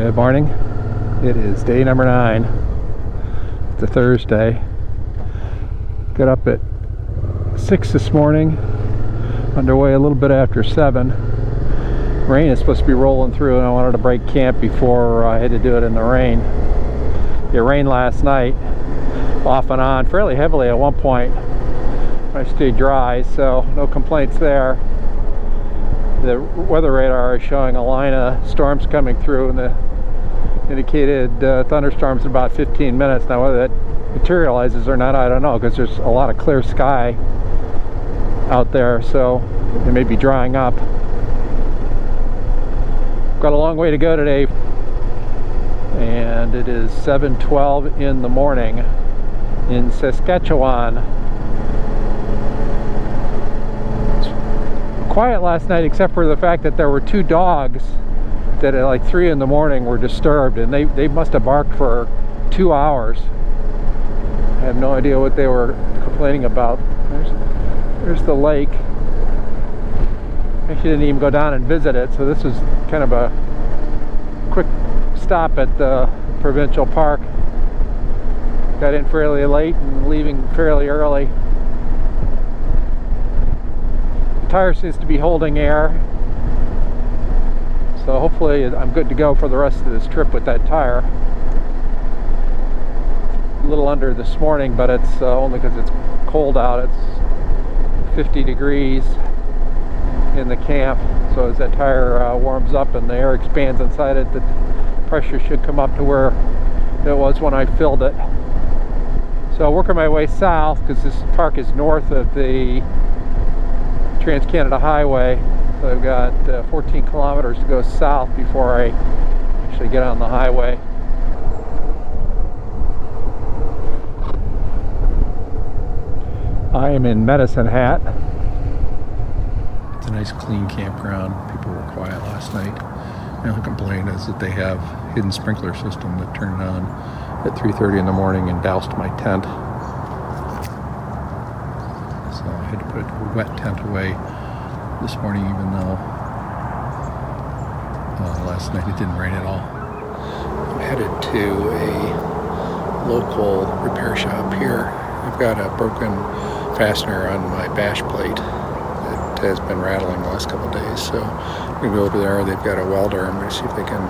Good morning. It is day number 9. It's a Thursday. Got up at 6 this morning. Underway a little bit after 7. Rain is supposed to be rolling through, and I wanted to break camp before I had to do it in the rain. It rained last night, off and on, fairly heavily at one point. I stayed dry, so no complaints there. The weather radar is showing a line of storms coming through, and the indicated thunderstorms in about 15 minutes. Now whether that materializes or not, I don't know, because there's a lot of clear sky out there, so it may be drying up. Got a long way to go today, and it is 7:12 in the morning in Saskatchewan. Quiet last night, except for the fact that there were 2 dogs that at like 3 in the morning were disturbed, and they must have barked for 2 hours. I have no idea what they were complaining about. There's the lake. Actually didn't even go down and visit it, so this is kind of a quick stop at the provincial park. Got in fairly late and leaving fairly early. Tire seems to be holding air, so hopefully I'm good to go for the rest of this trip with that tire. A little under this morning, but it's only because it's cold out. It's 50 degrees in the camp, so as that tire warms up and the air expands inside it, the pressure should come up to where it was when I filled it. So working my way south, because this park is north of the Trans-Canada Highway, so I've got 14 kilometers to go south before I actually get on the highway. I am in Medicine Hat. It's a nice clean campground. People were quiet last night. The only complaint is that they have a hidden sprinkler system that turned on at 3:30 in the morning and doused my tent. So I had to put a wet tent away this morning, even though last night it didn't rain at all. I'm headed to a local repair shop here. I've got a broken fastener on my bash plate that has been rattling the last couple of days, so I'm going to go over there. They've got a welder. I'm going to see if they can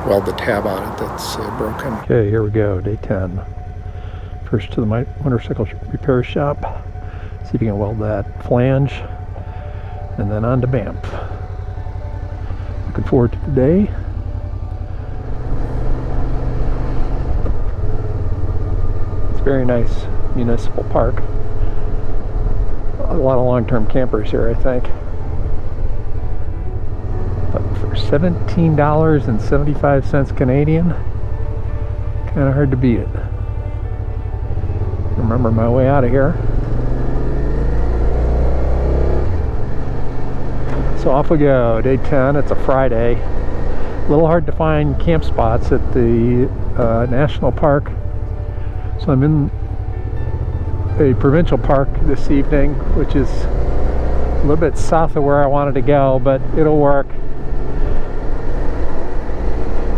weld the tab on it that's broken. Okay, here we go, day 10. First to the motorcycle repair shop. See if you can weld that flange, and then on to Banff. Looking forward to today. It's a very nice municipal park. A lot of long-term campers here, I think. But for $17.75 Canadian, kind of hard to beat it. Remember my way out of here. So off we go, day 10. It's a Friday. A little hard to find camp spots at the national park. So I'm in a provincial park this evening, which is a little bit south of where I wanted to go, but it'll work.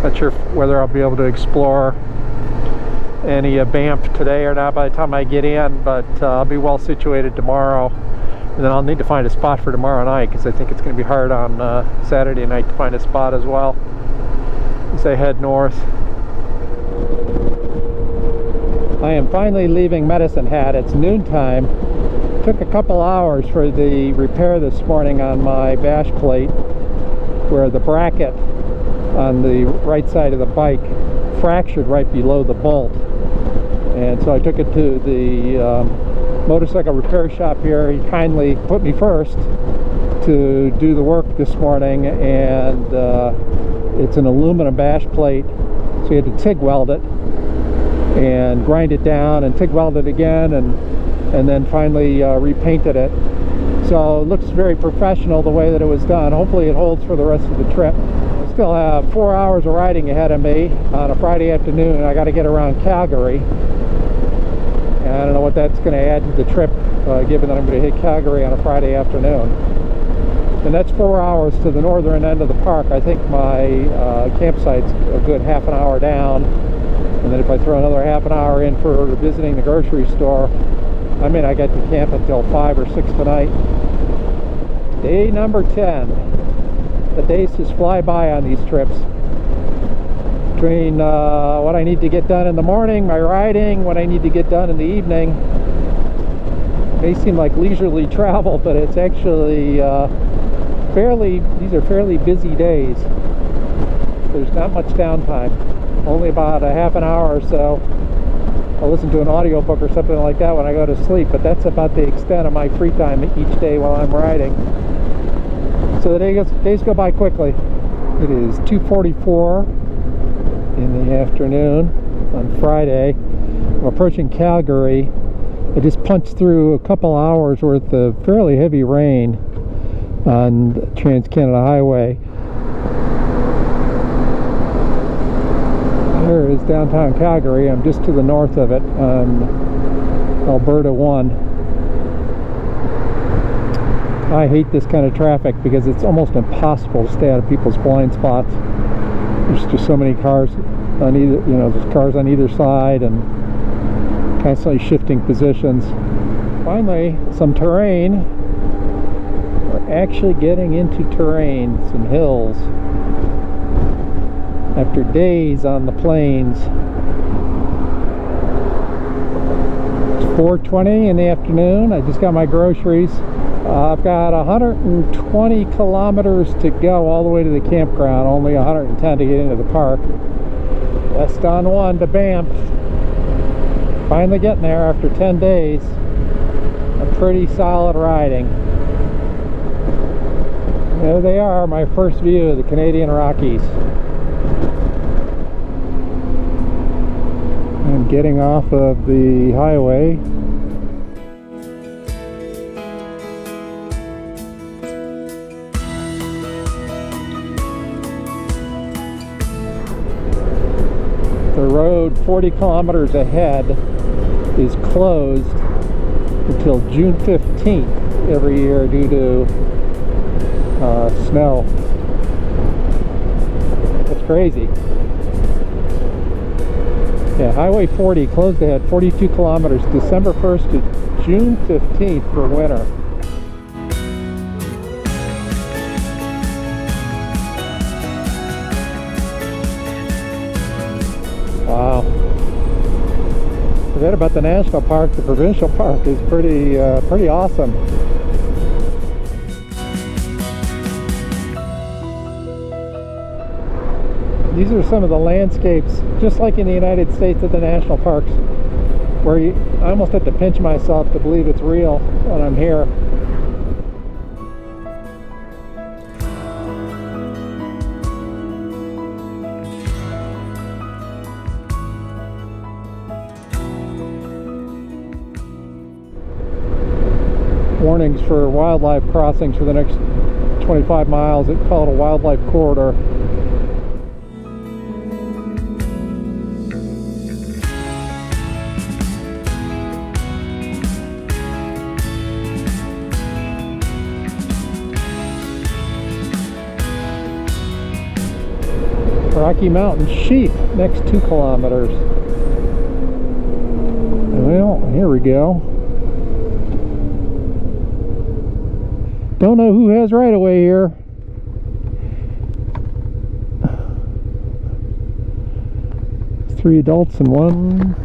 Not sure whether I'll be able to explore any Banff today or not by the time I get in, but I'll be well situated tomorrow. And then I'll need to find a spot for tomorrow night, because I think it's going to be hard on Saturday night to find a spot as well as I head north. I am finally leaving Medicine Hat. It's noontime. Took a couple hours for the repair this morning on my bash plate, where the bracket on the right side of the bike fractured right below the bolt. And so I took it to the motorcycle repair shop here. He kindly put me first to do the work this morning, and it's an aluminum bash plate, so you had to TIG weld it and grind it down and TIG weld it again, and then finally repainted it. So it looks very professional the way that it was done. Hopefully it holds for the rest of the trip. I still have 4 hours of riding ahead of me on a Friday afternoon. I got to get around Calgary. And I don't know what that's going to add to the trip, given that I'm going to hit Calgary on a Friday afternoon. and that's 4 hours to the northern end of the park. I think my campsite's a good half an hour down, and then if I throw another half an hour in for visiting the grocery store, I may not get to camp until 5 or 6 tonight. Day number 10. The days just fly by on these trips. Between what I need to get done in the morning, my riding, what I need to get done in the evening. It may seem like leisurely travel, but it's actually these are fairly busy days. There's not much downtime. Only about a half an hour or so. I'll listen to an audiobook or something like that when I go to sleep, but that's about the extent of my free time each day while I'm riding. So the days go by quickly. It is 2:44 in the afternoon on Friday. I'm approaching Calgary. I just punched through a couple hours worth of fairly heavy rain on the Trans-Canada Highway. There is downtown Calgary. I'm just to the north of it on Alberta 1. I hate this kind of traffic because it's almost impossible to stay out of people's blind spots. There's just so many cars on either, there's cars on either side and constantly shifting positions. Finally, some terrain. We're actually getting into terrain, some hills. After days on the plains. It's 4:20 in the afternoon. I just got my groceries. I've got 120 kilometers to go all the way to the campground, only 110 to get into the park. West on 1 to Banff. Finally getting there after 10 days. A pretty solid riding. There they are, my first view of the Canadian Rockies. I'm getting off of the highway. The road 40 kilometers ahead is closed until June 15th every year due to snow. That's crazy. Yeah, Highway 40 closed ahead 42 kilometers December 1st to June 15th for winter. Wow. Forget about the national park. The provincial park is pretty awesome. These are some of the landscapes, just like in the United States at the national parks, where I almost have to pinch myself to believe it's real when I'm here. Warnings for wildlife crossings for the next 25 miles. It's called a wildlife corridor. Rocky Mountain sheep, next 2 kilometers. Well, here we go. Don't know who has right of way here. Three adults and one.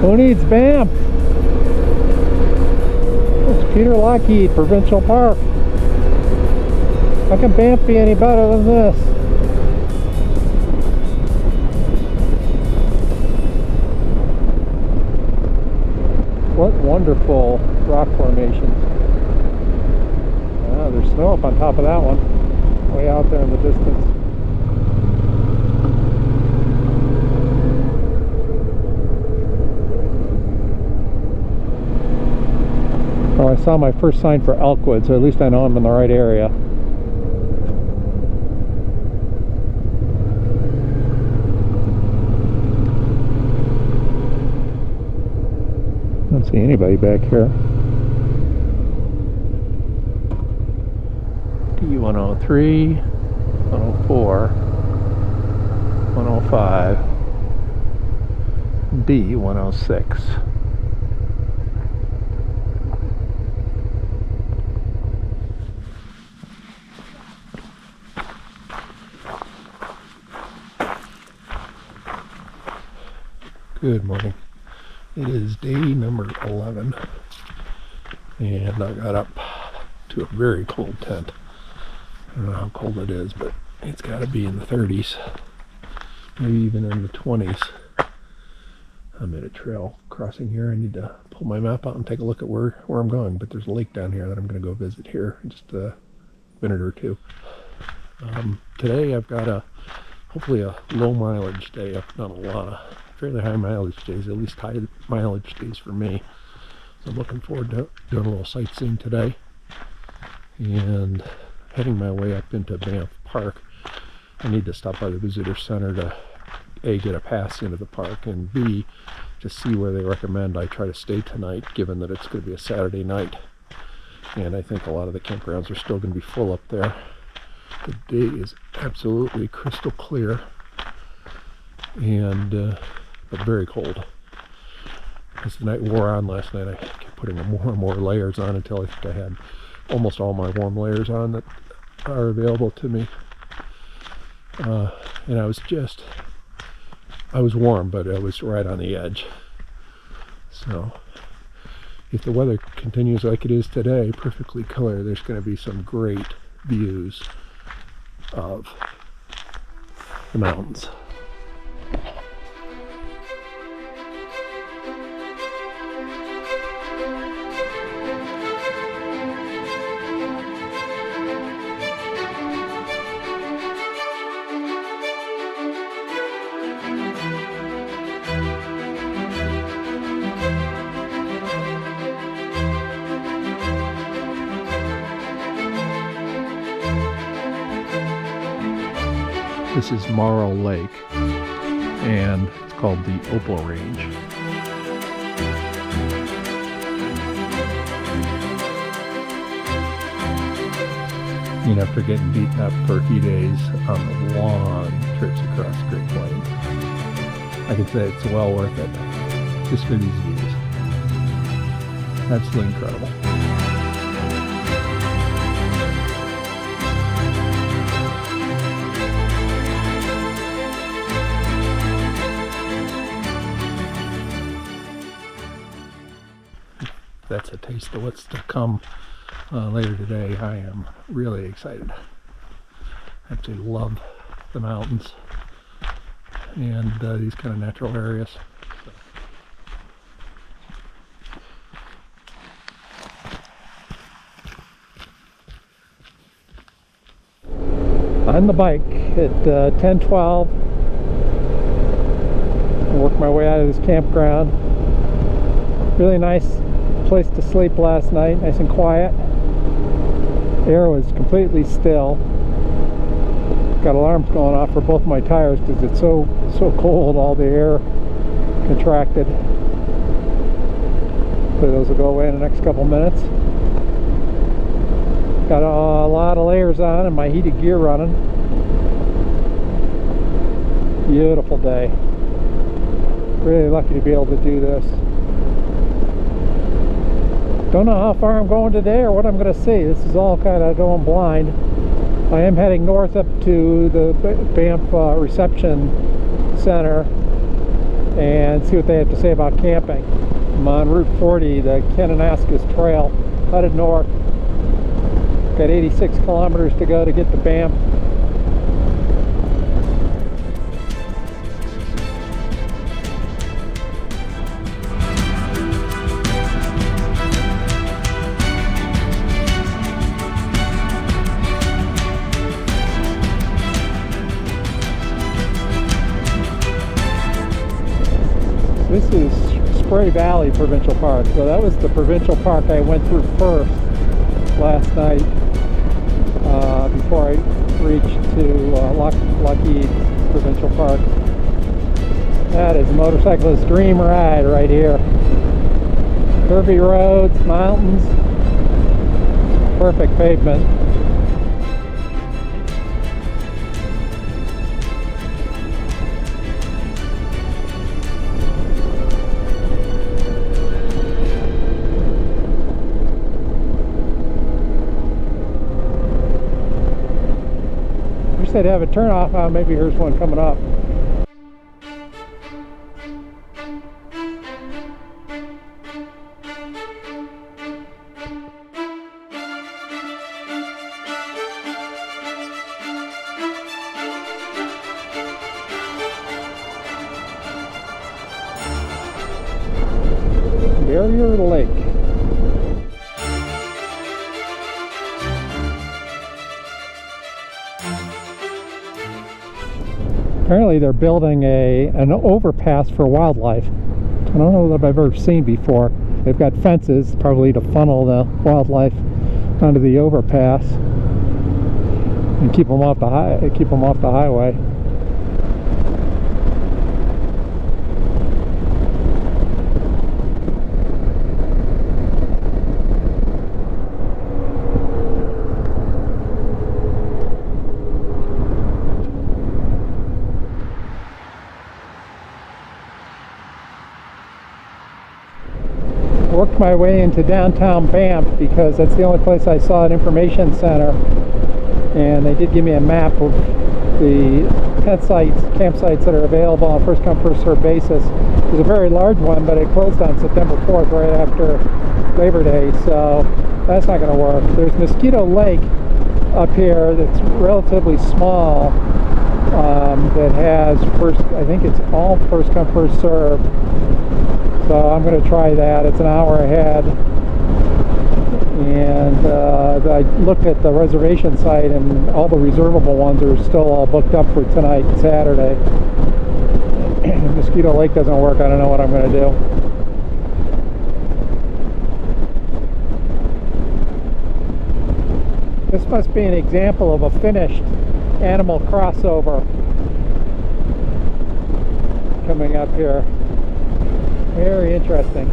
Who needs Banff? It's Peter Lougheed Provincial Park. How can Banff be any better than this? What wonderful rock formations. Ah, there's snow up on top of that one. way out there in the distance. Well, I saw my first sign for Elkwood, so at least I know I'm in the right area. Don't see anybody back here. D103, 104, 105, D106. Good morning. It is day number 11, and I got up to a very cold tent. I don't know how cold it is, but it's got to be in the 30s, maybe even in the 20s. I'm at a trail crossing here. I need to pull my map out and take a look at where I'm going, but there's a lake down here that I'm going to go visit here in just a minute or two. Today I've got hopefully a low mileage day. I've done a lot of fairly high mileage days, at least high mileage days for me. So I'm looking forward to doing a little sightseeing today and heading my way up into Banff Park. I need to stop by the visitor center to A, get a pass into the park, and B, to see where they recommend I try to stay tonight, given that it's going to be a Saturday night. And I think a lot of the campgrounds are still going to be full up there. The day is absolutely crystal clear and but very cold. As the night wore on last night, I kept putting more and more layers on until I think I had almost all my warm layers on that are available to me. And I was warm, but I was right on the edge. So if the weather continues like it is today, perfectly clear, there's going to be some great views of the mountains. This is Marl Lake, and it's called the Opal Range. You know, after getting beaten up for a few days on the long trips across Great Plains, I can say it's well worth it just for these views. Absolutely incredible. That's a taste of what's to come later today. I am really excited. I absolutely love the mountains and these kind of natural areas. On the bike at 10:12. Work my way out of this campground. Really nice place to sleep last night, nice and quiet. Air was completely still. Got alarms going off for both my tires because it's so cold, all the air contracted. So those will go away in the next couple minutes. Got a lot of layers on and my heated gear running. Beautiful day. Really lucky to be able to do this. Don't know how far I'm going today or what I'm going to see. This is all kind of going blind. I am heading north up to the Banff Reception Center and see what they have to say about camping. I'm on Route 40, the Kananaskis Trail, headed north. Got 86 kilometers to go to get to Banff. Valley Provincial Park. So that was the provincial park I went through first last night before I reached to Lougheed Provincial Park. That is a motorcyclist's dream ride right here. Curvy roads, mountains, perfect pavement. They'd have a turnoff. Maybe here's one coming up. Barrier Lake. Apparently they're building an overpass for wildlife. I don't know that I've ever seen before. They've got fences probably to funnel the wildlife onto the overpass and keep them off the highway. Worked my way into downtown Banff because that's the only place I saw an information center, and they did give me a map of the campsites that are available on a first come first served basis. There's a very large one, but it closed on September 4th right after Labor Day, so that's not going to work. There's Mosquito Lake up here that's relatively small, that has I think it's all first come first served. So I'm going to try that. It's an hour ahead, and I looked at the reservation site, and all the reservable ones are still all booked up for tonight, Saturday. Mosquito Lake doesn't work. I don't know what I'm going to do. This must be an example of a finished animal crossover coming up here. Very interesting.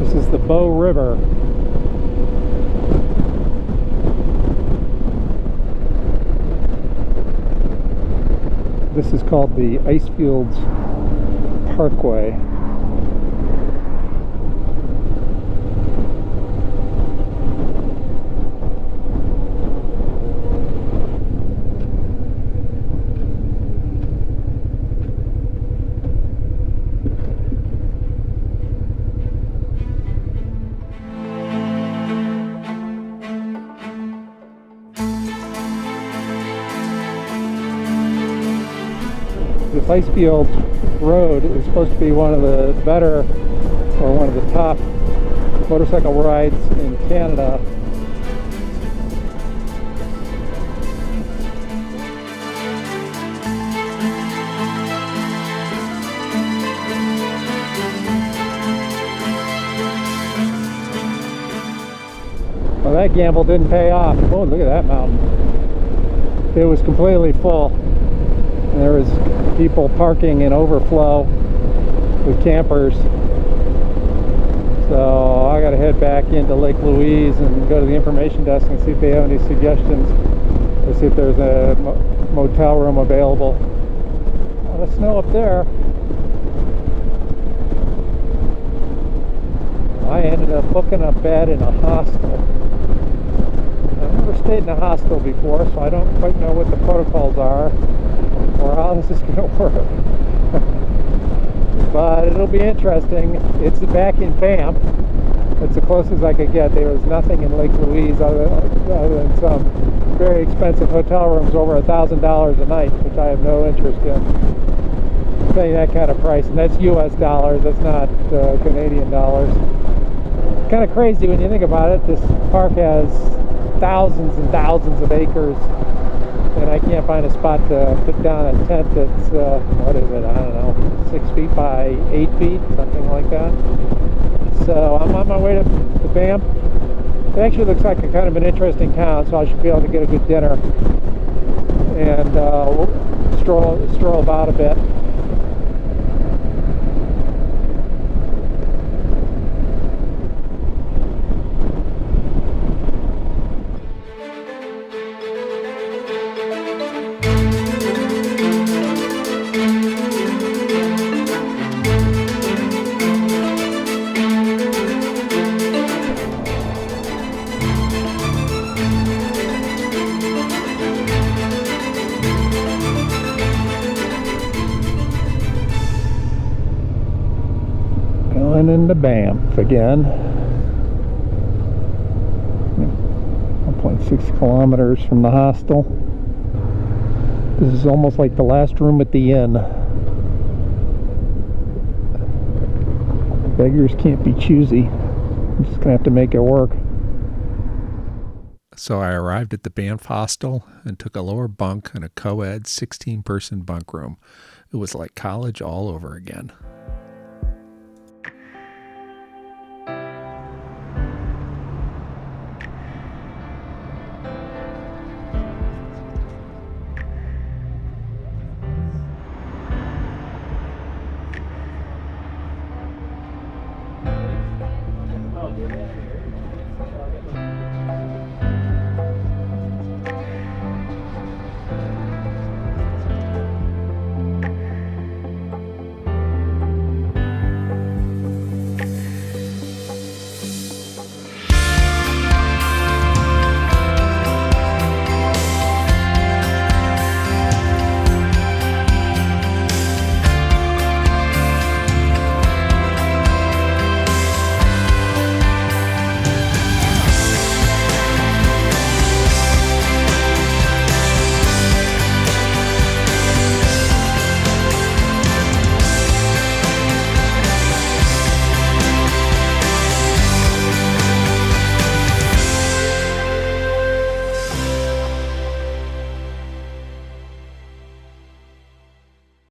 This is the Bow River. This is called the Icefields Parkway. This Icefields Road is supposed to be one of the better, or one of the top motorcycle rides in Canada. Well, that gamble didn't pay off. Oh, look at that mountain. It was completely full. And there was people parking in overflow with campers. So I got to head back into Lake Louise and go to the information desk and see if they have any suggestions. Let's see if there's a motel room available. Oh, the snow up there. I ended up booking a bed in a hostel. I've never stayed in a hostel before, so I don't quite know what the protocols are or how this is going to work. But it'll be interesting. It's back in Banff. It's the closest I could get. There was nothing in Lake Louise other than some very expensive hotel rooms over $1,000 a night, which I have no interest in paying that kind of price. And that's US dollars, that's not Canadian dollars. Kind of crazy when you think about it. This park has thousands and thousands of acres, and I can't find a spot to put down a tent that's, what is it, I don't know, 6 feet by 8 feet, something like that. So I'm on my way to Banff. It actually looks like a kind of an interesting town, so I should be able to get a good dinner and we'll stroll about a bit. Going into Banff again. 1.6 kilometers from the hostel. This is almost like the last room at the inn. Beggars can't be choosy. I'm just gonna have to make it work. So I arrived at the Banff hostel and took a lower bunk in a co-ed 16-person bunk room. It was like college all over again.